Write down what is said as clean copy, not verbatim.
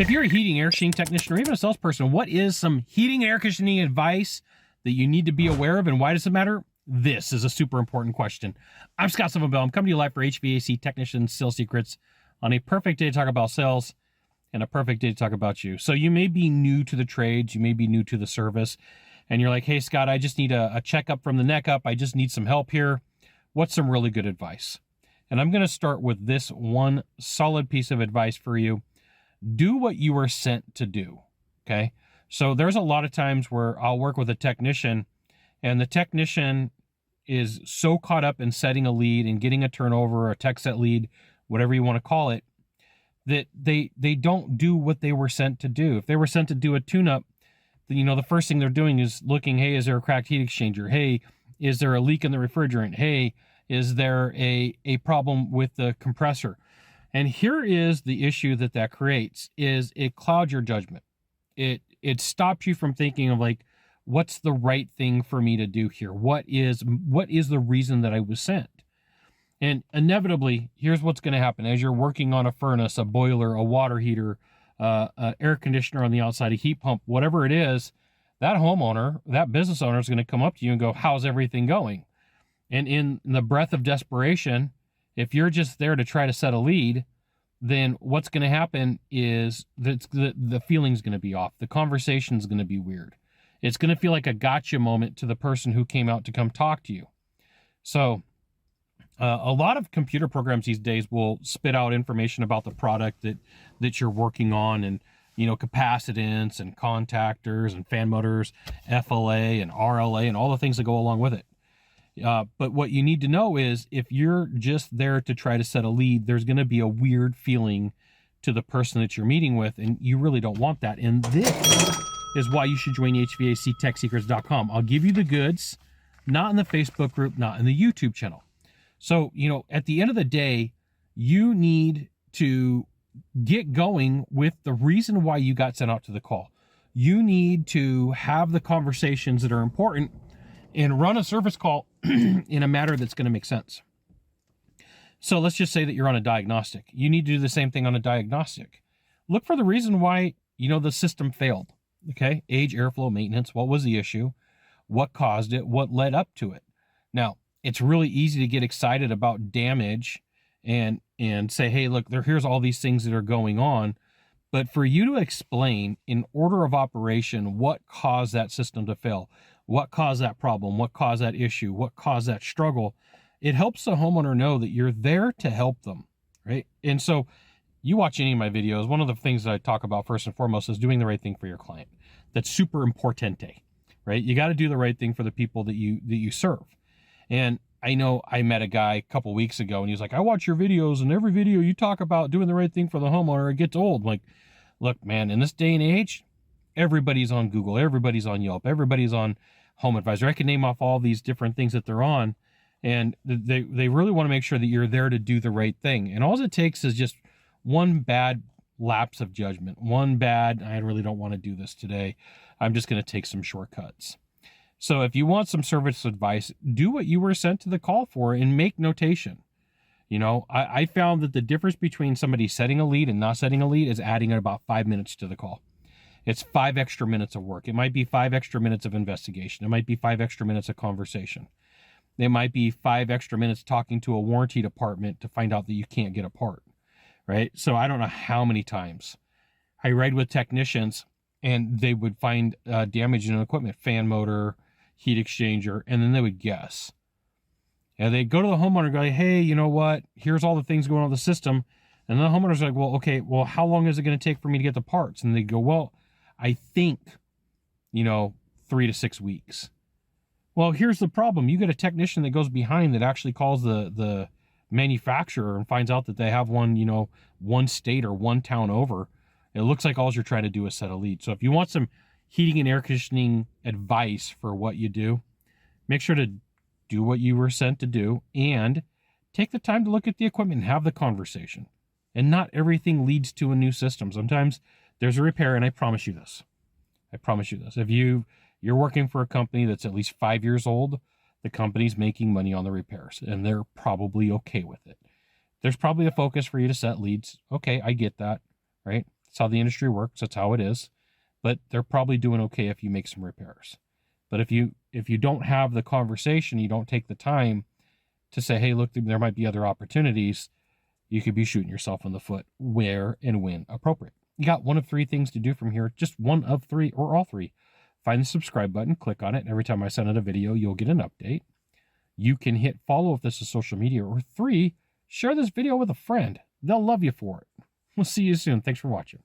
If you're a heating air conditioning technician or even a salesperson, what is some heating air conditioning advice that you need to be aware of, and why does it matter? This is a super important question. I'm Scott Silverbill. I'm coming to you live for HVAC Technician Sales Secrets on a perfect day to talk about sales and a perfect day to talk about you. So you may be new to the trades, you may be new to the service, and you're like, hey, Scott, I just need a checkup from the neck up. I just need some help here. What's some really good advice? And I'm going to start with this one solid piece of advice for you. Do what you were sent to do, okay? So there's a lot of times where I'll work with a technician, and the technician is so caught up in setting a lead and getting a turnover, a tech set lead, whatever you want to call it, that they don't do what they were sent to do. If they were sent to do a tune-up, then, you know, the first thing they're doing is looking, hey, is there a cracked heat exchanger? Hey, is there a leak in the refrigerant? Hey, is there a problem with the compressor? And here is the issue that creates, is it clouds your judgment. It stops you from thinking of, like, what's the right thing for me to do here? What is the reason that I was sent? And inevitably, here's what's going to happen. As you're working on a furnace, a boiler, a water heater, an air conditioner on the outside, a heat pump, whatever it is, that homeowner, that business owner is going to come up to you and go, how's everything going? And in the breath of desperation, if you're just there to try to set a lead, then what's going to happen is that the feeling's going to be off. The conversation's going to be weird. It's going to feel like a gotcha moment to the person who came out to come talk to you. So a lot of computer programs these days will spit out information about the product that you're working on, and, you know, capacitance and contactors and fan motors, FLA and RLA and all the things that go along with it. But what you need to know is, if you're just there to try to set a lead, there's going to be a weird feeling to the person that you're meeting with, and you really don't want that. And this is why you should join HVACTechSecrets.com. I'll give you the goods, not in the Facebook group, not in the YouTube channel. So, you know, at the end of the day, you need to get going with the reason why you got sent out to the call. You need to have the conversations that are important and run a service call in a manner that's going to make sense. So let's just say that you're on a diagnostic. You need to do the same thing on a diagnostic. Look for the reason why, you know, the system failed. Okay, age, airflow, maintenance. What was the issue? What caused it? What led up to it? Now, it's really easy to get excited about damage and say, hey, look, here's all these things that are going on. But for you to explain in order of operation what caused that system to fail, what caused that problem, what caused that issue, what caused that struggle, it helps the homeowner know that you're there to help them, right? And so you watch any of my videos, one of the things that I talk about first and foremost is doing the right thing for your client. That's super importante, right? You got to do the right thing for the people that you serve. And I know I met a guy a couple weeks ago, and he was like, I watch your videos, and every video you talk about doing the right thing for the homeowner, it gets old. I'm like, look, man, in this day and age, everybody's on Google, everybody's on Yelp, everybody's on Home Advisor. I can name off all these different things that they're on, and they really want to make sure that you're there to do the right thing. And all it takes is just one bad lapse of judgment, one bad, I really don't want to do this today, I'm just going to take some shortcuts. So if you want some service advice, do what you were sent to the call for and make notation. You know, I found that the difference between somebody setting a lead and not setting a lead is adding about 5 minutes to the call. It's 5 extra minutes of work. It might be 5 extra minutes of investigation. It might be 5 extra minutes of conversation. It might be 5 extra minutes talking to a warranty department to find out that you can't get a part, right? So I don't know how many times I ride with technicians and they would find damage in an equipment, fan motor, heat exchanger, and then they would guess. And they'd go to the homeowner and go, hey, you know what? Here's all the things going on with the system. And the homeowner's like, well, okay, well, how long is it going to take for me to get the parts? And they go, well, I think, 3 to 6 weeks. Well, here's the problem. You get a technician that goes behind that actually calls the manufacturer and finds out that they have one, one state or one town over. It looks like all you're trying to do is set a lead. So if you want some heating and air conditioning advice for what you do, make sure to do what you were sent to do and take the time to look at the equipment and have the conversation. And not everything leads to a new system. Sometimes there's a repair, and I promise you this. If you're working for a company that's at least 5 years old, the company's making money on the repairs, and they're probably okay with it. There's probably a focus for you to set leads. Okay, I get that, right? That's how the industry works. That's how it is. But they're probably doing okay if you make some repairs. But if you don't have the conversation, you don't take the time to say, hey, look, there might be other opportunities, you could be shooting yourself in the foot where and when appropriate. You got one of three things to do from here, just one of three or all three. Find the subscribe button, click on it, and every time I send out a video, you'll get an update. You can hit follow if this is social media, or 3, share this video with a friend. They'll love you for it. We'll see you soon. Thanks for watching.